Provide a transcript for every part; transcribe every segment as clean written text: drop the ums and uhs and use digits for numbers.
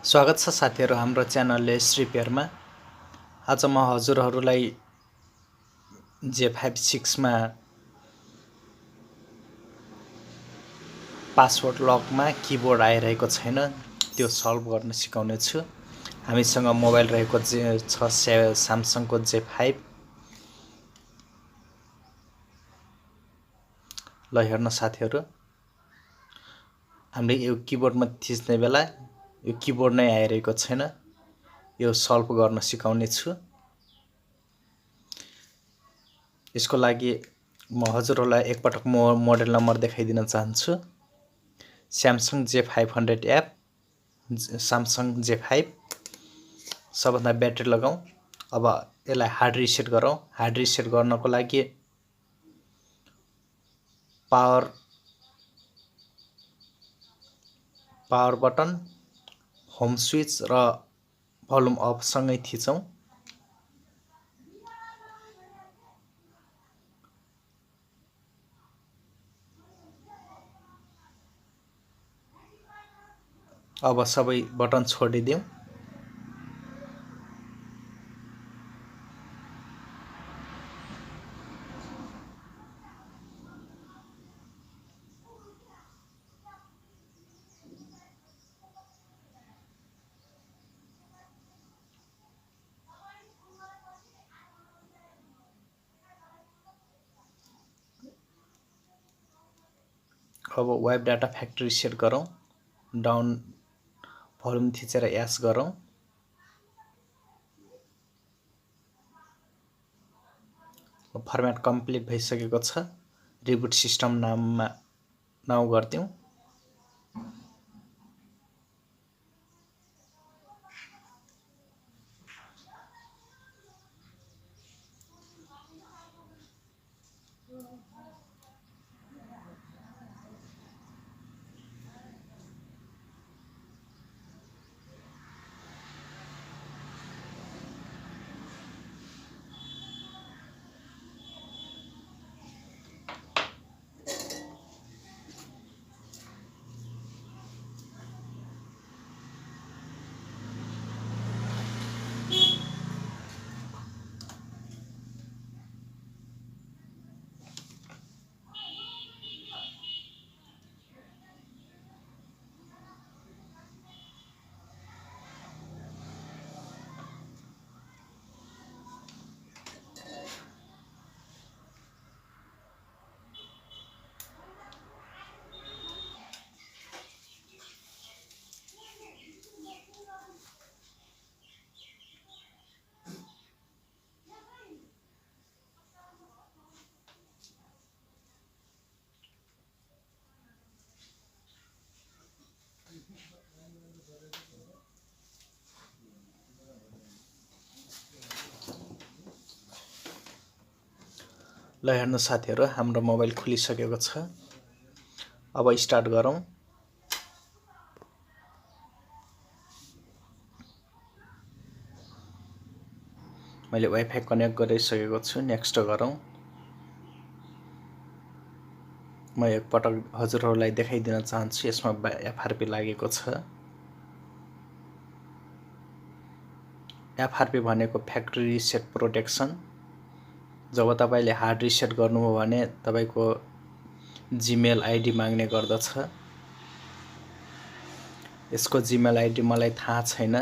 स्वागत छ साथीहरु हाम्रो च्यानल रिपेयरमा। आज म हजुरहरुलाई J56 मा पासवर्ड लकमा किबोर्ड आइरहेको छैन त्यो सल्भ गर्न सिकाउने छु। हामीसँग मोबाइल रहेको छ स्यामसङ को J5। ल हेर्न साथीहरु, हामीले यो किबोर्डमा थिच्ने बेला यो किबोर्ड नै आइरहेको छैन। यो सल्भ गर्न सिकाउने छु। यसको लागि म हजुरहरुलाई एकपटक मोडल नम्बर देखाइदिन चाहन्छु। Samsung J500 app, Samsung J5। सबभन्दा ब्याट्री लगाऊ। अब यसलाई हार्ड रिसेट गरौँ। हार्ड रिसेट गर्नको लागि पावर बटन, होम स्विच र भोल्युम अफ सँगै थिचौं। अब सबै बटन छोडिदिउँ। अब वेब डाटा फ्याक्ट्री सेट गरौँ। डाउन भोल्युम थिचेर एस गरौँ। फर्मेट कम्प्लिट भइसकेको छ। रिबुट सिस्टम नाममा नाउ गर्दिउँ। ल हेर्नु साथीहरु, हाम्रो मोबाइल खुलिसकेको छ। अब स्टार्ट गरौँ। मैले वाइफाई कनेक्ट गरिसकेको छु। नेक्स्ट गरौँ। म एकपटक हजुरहरुलाई देखाइदिन चाहन्छु। यसमा FRP लागेको छ। FRP भनेको फ्याक्ट्री रिसेट प्रोटेक्सन। जब तपाईले हार्ड रिसेट गर्नुभयो भने तपाईको जीमेल आईडी माग्ने गर्दछ। यसको जीमेल आईडी मलाई थाहा छैन,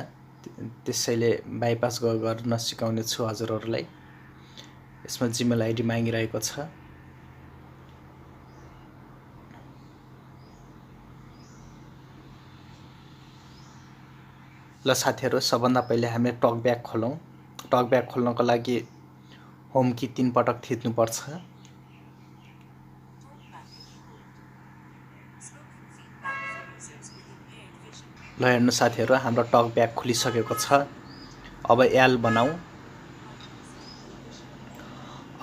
त्यसैले बाइपास गर्न सिकाउने छु हजुरहरुलाई। यसमा जीमेल आईडी मागिरहेको छ। ल साथीहरु, सबभन्दा पहिले हामीले टकब्याक खोलौं। टकब्याक खोल्नको लागि होम की 3 पटक थिच्नु पर्छ। ल हेर्नु साथीहरु, हाम्रो टकब्याक खुलिसकेको छ। अब एल बनाऊ।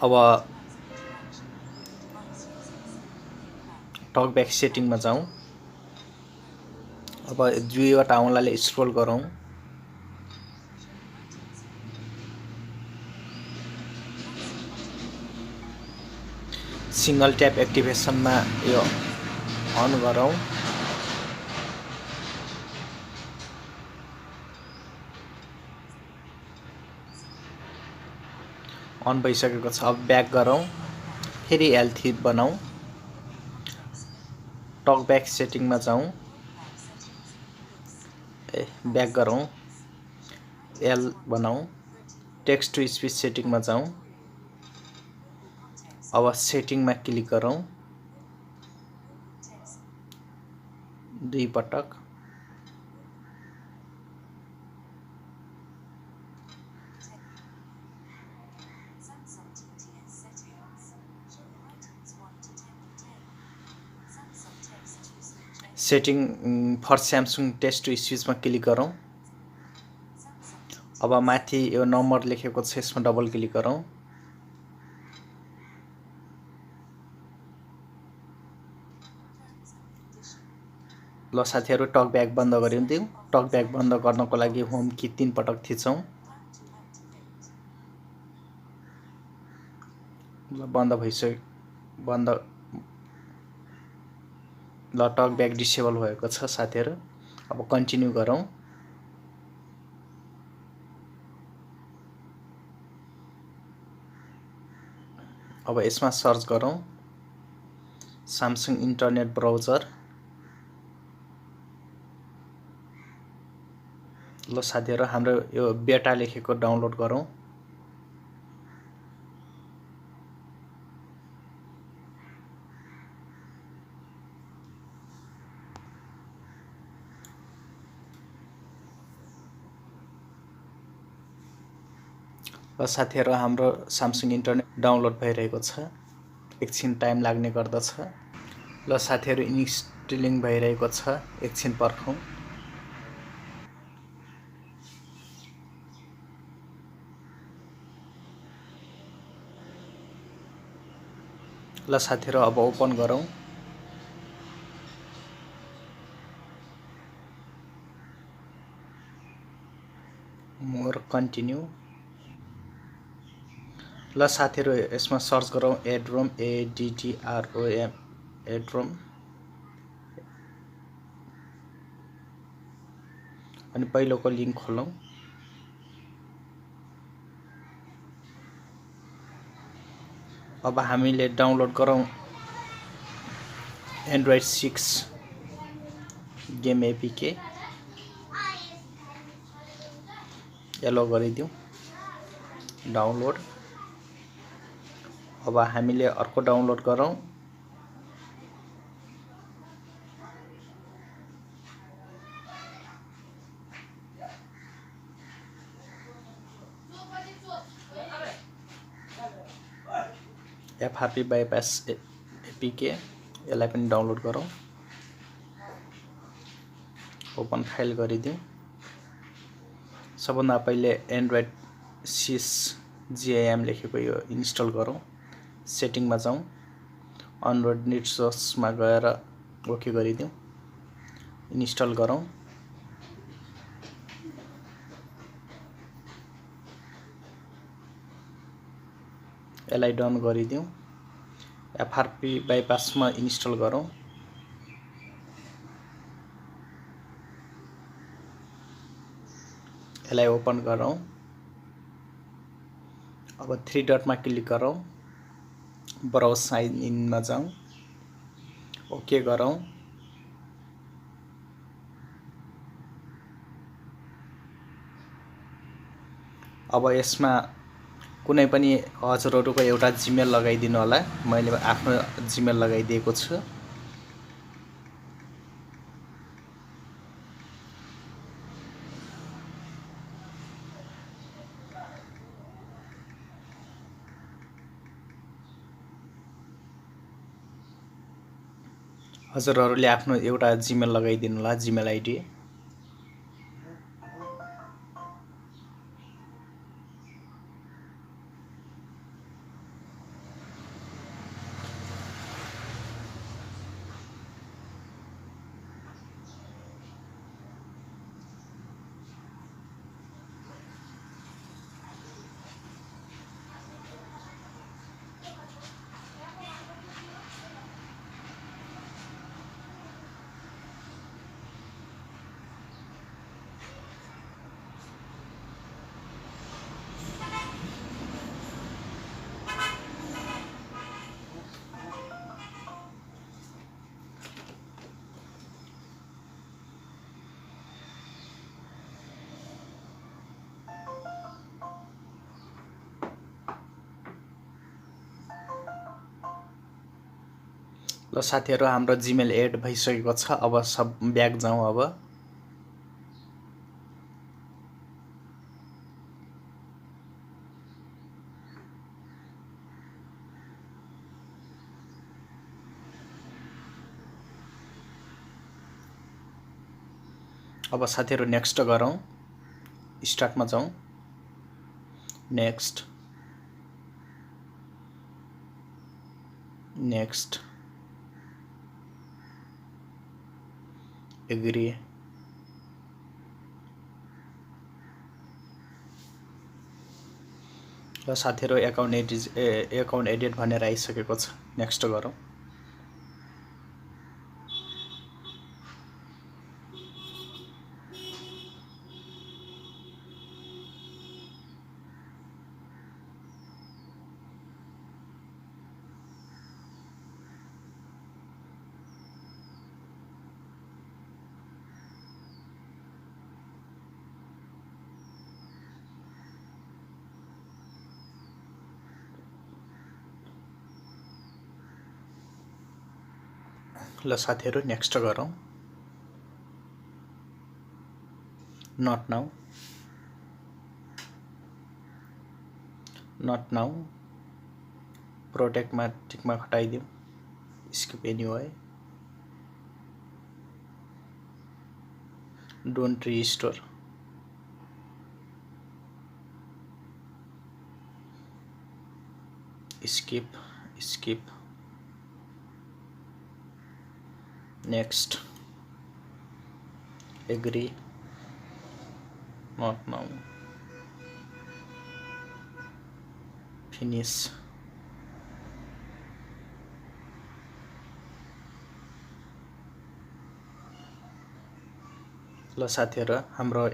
अब टकब्याक सेटिङमा जाउँ। अब दुईवटा औंलाले स्क्रोल गरौँ। सिंगल ट्याप एक्टिभेसनमा यो अन गरौँ। अन भइसकेको छ। अब ब्याक गरौँ, फेरि L3 बनाऊ, टक ब्याक सेटिङमा जाउँ, ब्याक गरौँ, L बनाऊ, टेक्स्ट टु स्पिच सेटिङमा जाउँ। अब सेटिङमा क्लिक गरौँ 2 पटक। Setting for Samsung text to स्पिचमा क्लिक गरौँ। अब माथि यो नम्बर लेखेको छ, यसमा डबल क्लिक गरौँ। ल साथीहरू, टक ब्याक बन्द गरिदिउँ। टक ब्याक बन्द गर्नको लागि होम की 3 पटक थिचौँ। ल बन्द भइसक्यो, बन्द। ल टक ब्याक डिसेबल भएको छ साथीहरू। अब कन्टिन्यू गरौँ। अब यसमा सर्च गरौँ स्यामसङ इन्टरनेट ब्राउजर। ल साथीहरू, हाम्रो यो बेटा लेखेको डाउनलोड गरौँ। ल साथीहरू, हाम्रो स्यामसङ इन्टरनेट डाउनलोड भइरहेको छ, एकछिन टाइम लाग्ने गर्दछ। ल साथीहरू, इन्स्टलिङ भइरहेको छ, एकछिन पर्खौँ। ल साथीहरू, अब ओपन गरौँ। More, continue. ल साथीहरू, यसमा सर्च गरौँ एड्रोम, ADDROM, एड्रोम। अनि पहिलोको लिङ्क खोलौँ। अब हामीले डाउनलोड गरौँ एन्ड्रोइड 6 गेम एपिके। एलो गरिदिउँ, डाउनलोड। अब हामीले अर्को डाउनलोड गरौँ। FRP बाइपास एपिके, यसलाई पनि डाउनलोड गरौँ। ओपन फाइल गरिदिउँ। सबभन्दा पहिले एन्ड्रोइड 6 GAM लेखेको यो इन्स्टल गरौँ। सेटिङमा जाउँ, अनरोड रिसोर्समा गएर ओके गरिदिउँ, इन्स्टल गरौँ। यसलाई डन गरिदिउँ। FRP बाइपासमा इन्स्टल गरौँ। यसलाई ओपन गरौँ। अब 3 डटमा क्लिक गरौँ, ब्राउज साइन इनमा जाउँ, ओके गरौँ। अब यसमा कुनै पनि हजुरहरूको एउटा जिमेल लगाइदिनु होला। मैले आफ्नो जिमेल लगाइदिएको छु। हजुरहरूले आफ्नो एउटा जिमेल लगाइदिनु होला, जिमेल आइडी। ल साथीहरु, हाम्रो जीमेल एड भइसकेको छ। अब सब ब्याक जाउँ। अब साथीहरु नेक्स्ट गरौँ। स्टार्टमा जाउँ। Next agree. ल साथीहरु, एकाउन्ट एडिट भनेर आइसकेको छ। नेक्स्ट गरौँ। ल साथीहरु नेक्स्ट गरौँ। नट नाउ प्रोटेक्टमा टिकमा हटाइदिउँ। Skip anyway. Don't restore. Skip. Next agree. Not now. Finish. ल साथीहरु, हाम्रो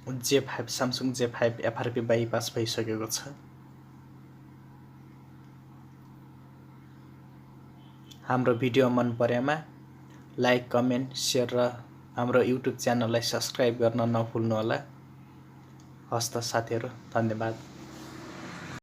J5 Samsung J5 FRP bypass भइसकेको छ। हाम्रो भिडियो मन परेमा लाइक, कमेन्ट, शेयर र हाम्रो युट्युब च्यानललाई सब्स्क्राइब गर्न नभुल्नुहोला। हस्त साथीहरु, धन्यवाद।